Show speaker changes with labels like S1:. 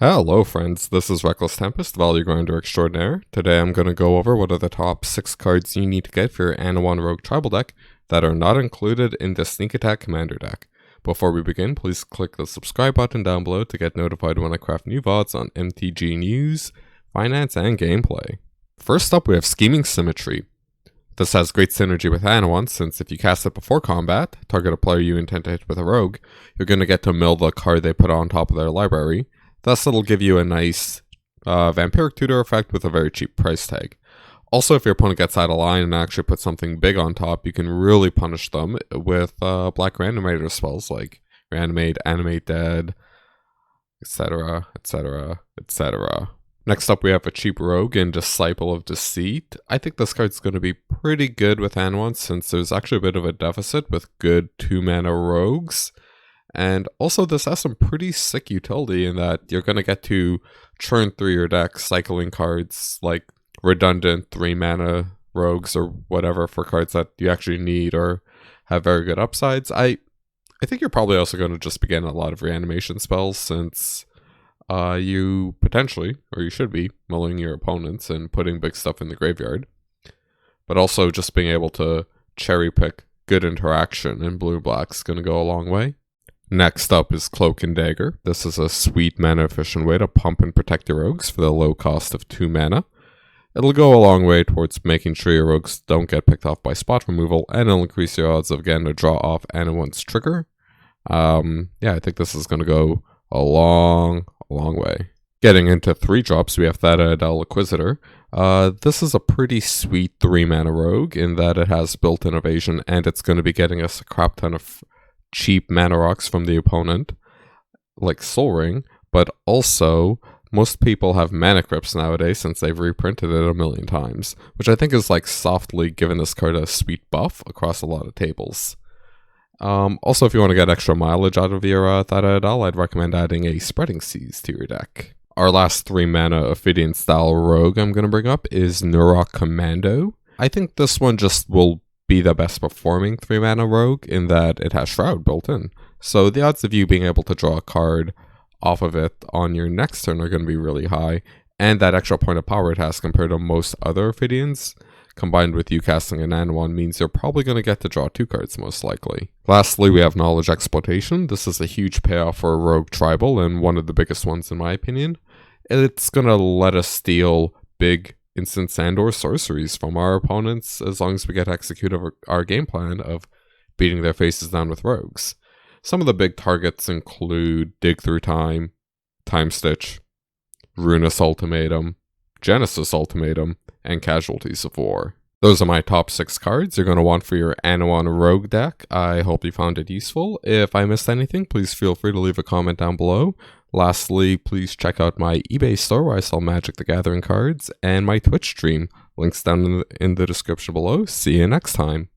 S1: Hello friends, this is Reckless Tempest, Value Grinder Extraordinaire. Today I'm going to go over what are the top 6 cards you need to get for your Anowon Rogue Tribal deck that are not included in the Sneak Attack Commander deck. Before we begin, please click the subscribe button down below to get notified when I craft new VODs on MTG news, finance, and gameplay. First up we have Scheming Symmetry. This has great synergy with Anowon, since if you cast it before combat, target a player you intend to hit with a rogue, you're going to get to mill the card they put on top of their library. Thus, it'll give you a nice Vampiric Tutor effect with a very cheap price tag. Also, if your opponent gets out of line and actually puts something big on top, you can really punish them with black reanimator spells like Reanimate, Animate Dead, etc., etc., etc. Next up, we have a cheap rogue in Disciple of Deceit. I think this card's going to be pretty good with Anowon, since there's actually a bit of a deficit with good 2-mana rogues. And also this has some pretty sick utility in that you're going to get to churn through your deck cycling cards like redundant 3-mana rogues or whatever for cards that you actually need or have very good upsides. I think you're probably also going to just be getting a lot of reanimation spells, since you potentially, or you should be, milling your opponents and putting big stuff in the graveyard. But also just being able to cherry pick good interaction in blue-black is going to go a long way. Next up is Cloak and Dagger. This is a sweet mana efficient way to pump and protect your rogues for the low cost of 2 mana. It'll go a long way towards making sure your rogues don't get picked off by spot removal, and it'll increase your odds of getting to draw off Anowon's trigger. Yeah, I think this is going to go a long way. Getting into 3-drops, we have that Adele Inquisitor. This is a pretty sweet 3-mana rogue in that it has built-in evasion, and it's going to be getting us a crap ton of cheap mana rocks from the opponent, like Soul Ring, but also most people have mana crypts nowadays since they've reprinted it a million times, which I think is like softly giving this card a sweet buff across a lot of tables. Also, if you want to get extra mileage out of your Theta Adele, I'd recommend adding a Spreading Seas to your deck. Our last 3-mana Ophidian style rogue I'm going to bring up is Anowon Commando. I think this one just will be the best performing 3-mana rogue in that it has Shroud built in. So the odds of you being able to draw a card off of it on your next turn are going to be really high, and that extra point of power it has compared to most other Ophidians, combined with you casting an Anowon, means you're probably going to get to draw 2 cards most likely. Lastly, we have KnowledgeExploitation. This is a huge payoff for a rogue tribal, and one of the biggest ones in my opinion. It's going to let us steal big instants and or sorceries from our opponents as long as we get to execute our game plan of beating their faces down with rogues. Some of the big targets include Dig Through Time, Time Stitch, Ruinous Ultimatum, Genesis Ultimatum, and Casualties of War. Those are my top 6 cards you're going to want for your Anowon Rogue deck. I hope you found it useful. If I missed anything, please feel free to leave a comment down below. Lastly, please check out my eBay store where I sell Magic the Gathering cards, and my Twitch stream. Links down in the description below. See you next time.